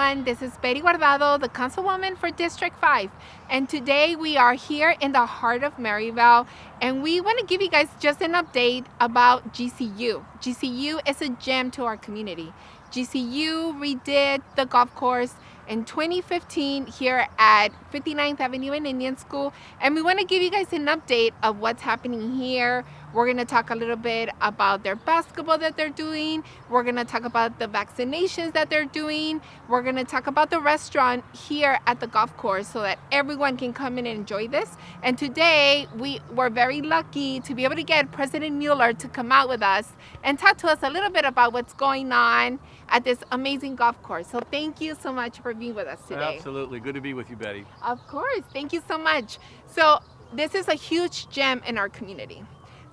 everyone. This is Betty Guardado, the Councilwoman for District 5. And today we are here in the heart of Maryvale, and we want to give you guys just an update about GCU. GCU is a gem to our community. GCU redid the golf course in 2015 here at 59th Avenue and Indian School, and we want to give you guys an update of what's happening here. We're going to talk a little bit about their basketball that they're doing. We're going to talk about the vaccinations that they're doing. We're going to talk about the restaurant here at the golf course so that everyone can come in and enjoy this. And today we're very lucky to be able to get President Mueller to come out with us and talk to us a little bit about what's going on at this amazing golf course. So thank you so much for being with us today. Absolutely. Good to be with you, Betty. Of course. Thank you so much. So this is a huge gem in our community.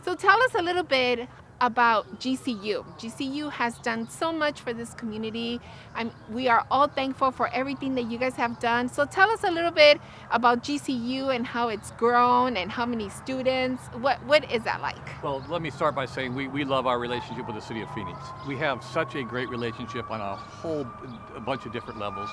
So tell us a little bit about GCU. GCU has done so much for this community. We are all thankful for everything that you guys have done. So tell us a little bit about GCU and how it's grown and how many students. What is that like? Well, let me start by saying we love our relationship with the city of Phoenix. We have such a great relationship on a bunch of different levels.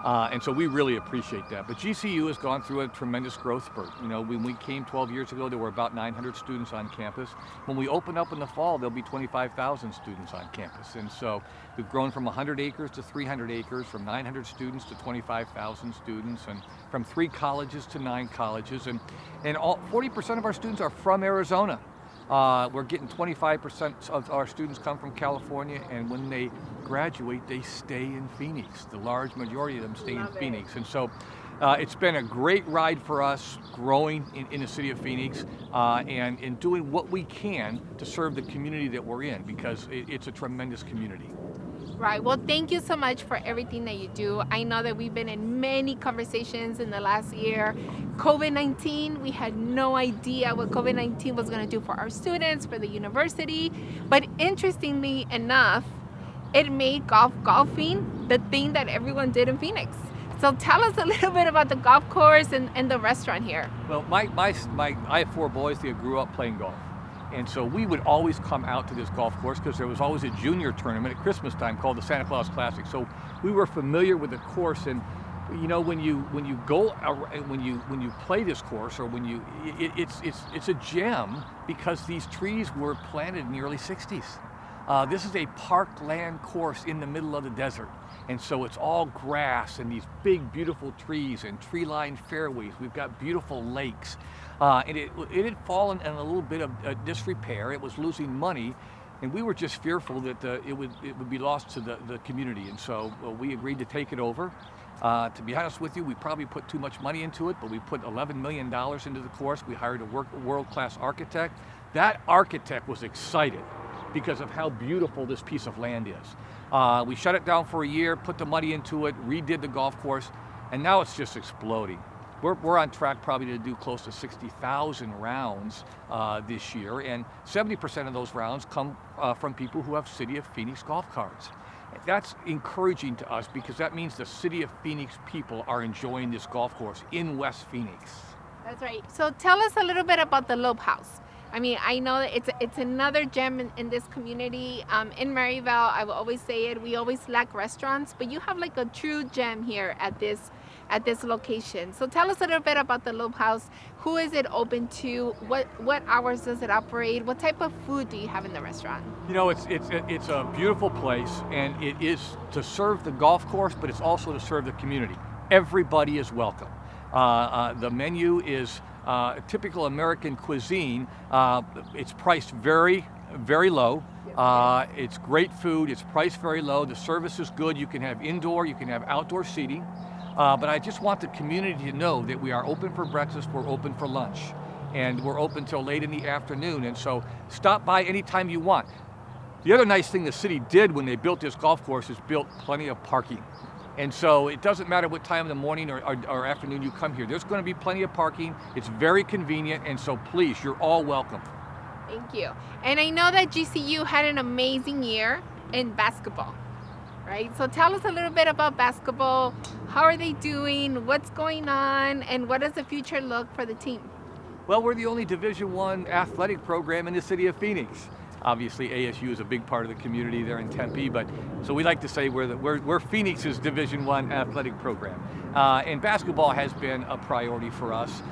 And so we really appreciate that. But GCU has gone through a tremendous growth spurt. You know, when we came 12 years ago, there were about 900 students on campus. When we open up in the fall, there'll be 25,000 students on campus. And so we've grown from 100 acres to 300 acres, from 900 students to 25,000 students, and from 3 colleges to 9 colleges. And 40% of our students are from Arizona. We're getting 25% of our students come from California, and when they graduate, they stay in Phoenix. The large majority of them stay in Phoenix. And so it's been a great ride for us growing in the city of Phoenix and in doing what we can to serve the community that we're in, because it's a tremendous community. Right. Well, thank you so much for everything that you do. I know that we've been in many conversations in the last year. COVID-19, we had no idea what COVID-19 was going to do for our students, for the university. But interestingly enough, it made golfing the thing that everyone did in Phoenix. So tell us a little bit about the golf course and the restaurant here. Well, I have 4 boys that grew up playing golf. And so we would always come out to this golf course because there was always a junior tournament at Christmas time called the Santa Claus Classic. So we were familiar with the course, and you know, when you play this course, or it's a gem because these trees were planted in the early 60s. This is a parkland course in the middle of the desert. And so it's all grass and these big, beautiful trees and tree-lined fairways. We've got beautiful lakes. And it had fallen in a little bit of disrepair. It was losing money, and we were just fearful that it would be lost to the community. And so we agreed to take it over. To be honest with you, we probably put too much money into it, but we put $11 million into the course. We hired a world-class architect. That architect was excited because of how beautiful this piece of land is. We shut it down for a year, put the money into it, redid the golf course, and now it's just exploding. We're on track probably to do close to 60,000 rounds this year, and 70% of those rounds come from people who have City of Phoenix golf carts. That's encouraging to us because that means the City of Phoenix people are enjoying this golf course in West Phoenix. That's right. So tell us a little bit about the Loeb House. I mean, I know that it's another gem in this community. In Maryvale, I will always say it, we always lack restaurants, but you have like a true gem here at this location. So tell us a little bit about the Loeb House. Who is it open to? What hours does it operate? What type of food do you have in the restaurant? You know, it's a beautiful place, and it is to serve the golf course, but it's also to serve the community. Everybody is welcome. The menu is typical American cuisine. It's priced very, very low. It's great food. It's priced very low. The service is good. You can have indoor, you can have outdoor seating. But I just want the community to know that we are open for breakfast, we're open for lunch, and we're open till late in the afternoon. And so stop by anytime you want. The other nice thing the city did when they built this golf course is built plenty of parking. And so it doesn't matter what time of the morning or afternoon you come here. There's going to be plenty of parking. It's very convenient, and so please, you're all welcome. Thank you. And I know that GCU had an amazing year in basketball, right? So tell us a little bit about basketball. How are they doing? What's going on? And what does the future look for the team? Well, we're the only Division I athletic program in the city of Phoenix. Obviously, ASU is a big part of the community there in Tempe, but so we like to say we're Phoenix's Division I athletic program. And basketball has been a priority for us.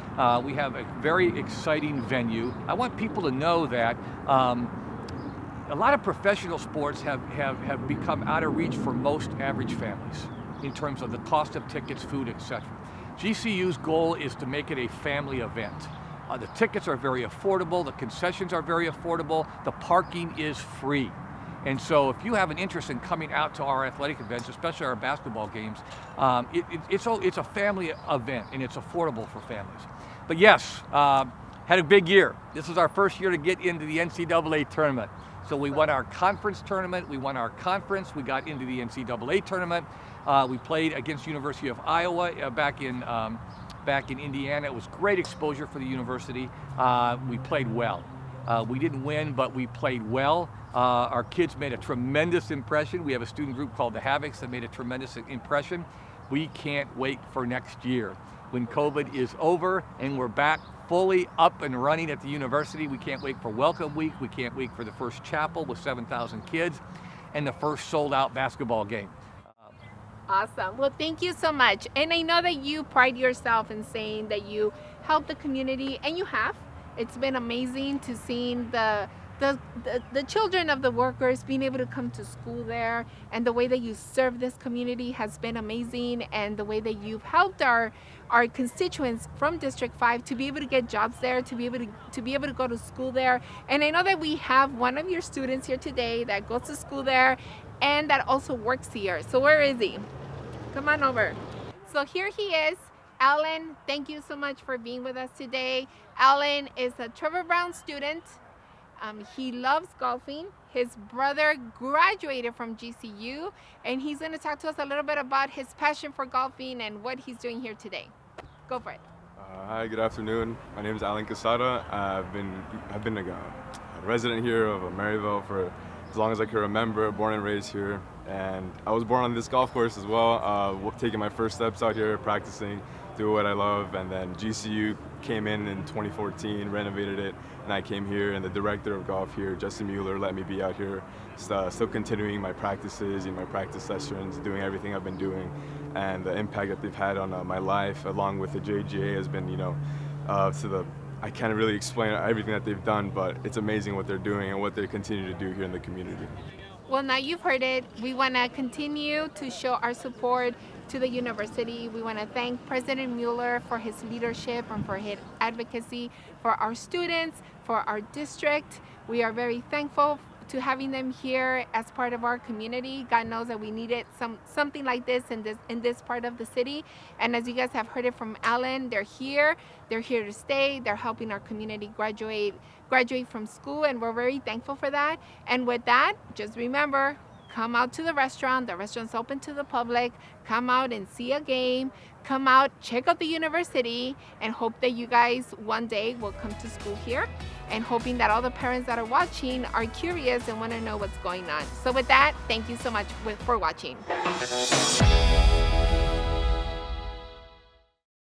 We have a very exciting venue. I want people to know that a lot of professional sports have become out of reach for most average families in terms of the cost of tickets, food, etc. GCU's goal is to make it a family event. The tickets are very affordable, the concessions are very affordable, the parking is free. And so if you have an interest in coming out to our athletic events, especially our basketball games, it's a family event and it's affordable for families. But yes, had a big year. This was our first year to get into the NCAA tournament. So we won our conference tournament, we won our conference, we got into the NCAA tournament. We played against University of Iowa back in Indiana. It was great exposure for the university. We played well. We didn't win, but we played well. Our kids made a tremendous impression. We have a student group called the Havocs that made a tremendous impression. We can't wait for next year. When COVID is over and we're back fully up and running at the university, we can't wait for Welcome Week. We can't wait for the first chapel with 7,000 kids and the first sold-out basketball game. Awesome. Well, thank you so much. And I know that you pride yourself in saying that you help the community, and you have. It's been amazing to seeing the children of the workers being able to come to school there, and the way that you serve this community has been amazing, and the way that you've helped our constituents from District 5 to be able to get jobs there, to be able to go to school there. And I know that we have one of your students here today that goes to school there and that also works here. So where is he? Come on over. So here he is. Alan, thank you so much for being with us today. Alan is a Trevor Brown student. He loves golfing. His brother graduated from GCU, and he's going to talk to us a little bit about his passion for golfing and what he's doing here today. Go for it. Hi, good afternoon. My name is Alan Casada. I've been a resident here of Maryville for as long as I can remember, born and raised here. And I was born on this golf course as well, taking my first steps out here, practicing, doing what I love. And then GCU came in 2014, renovated it, and I came here, and the director of golf here, Justin Mueller, let me be out here, still continuing my practices, my practice sessions, doing everything I've been doing. And the impact that they've had on my life, along with the JGA, has been, I can't really explain everything that they've done, but it's amazing what they're doing and what they continue to do here in the community. Well, now you've heard it. We want to continue to show our support to the university. We want to thank President Mueller for his leadership and for his advocacy for our students, for our district. We are very thankful to having them here as part of our community. God knows that we needed something like this in this part of the city. And as you guys have heard it from Alan, they're here to stay. They're helping our community graduate from school, and we're very thankful for that. And with that, just remember, come out to the restaurant. The restaurant's open to the public. Come out and see a game. Come out, check out the university, and hope that you guys one day will come to school here, and hoping that all the parents that are watching are curious and want to know what's going on. So with that, thank you so much for watching.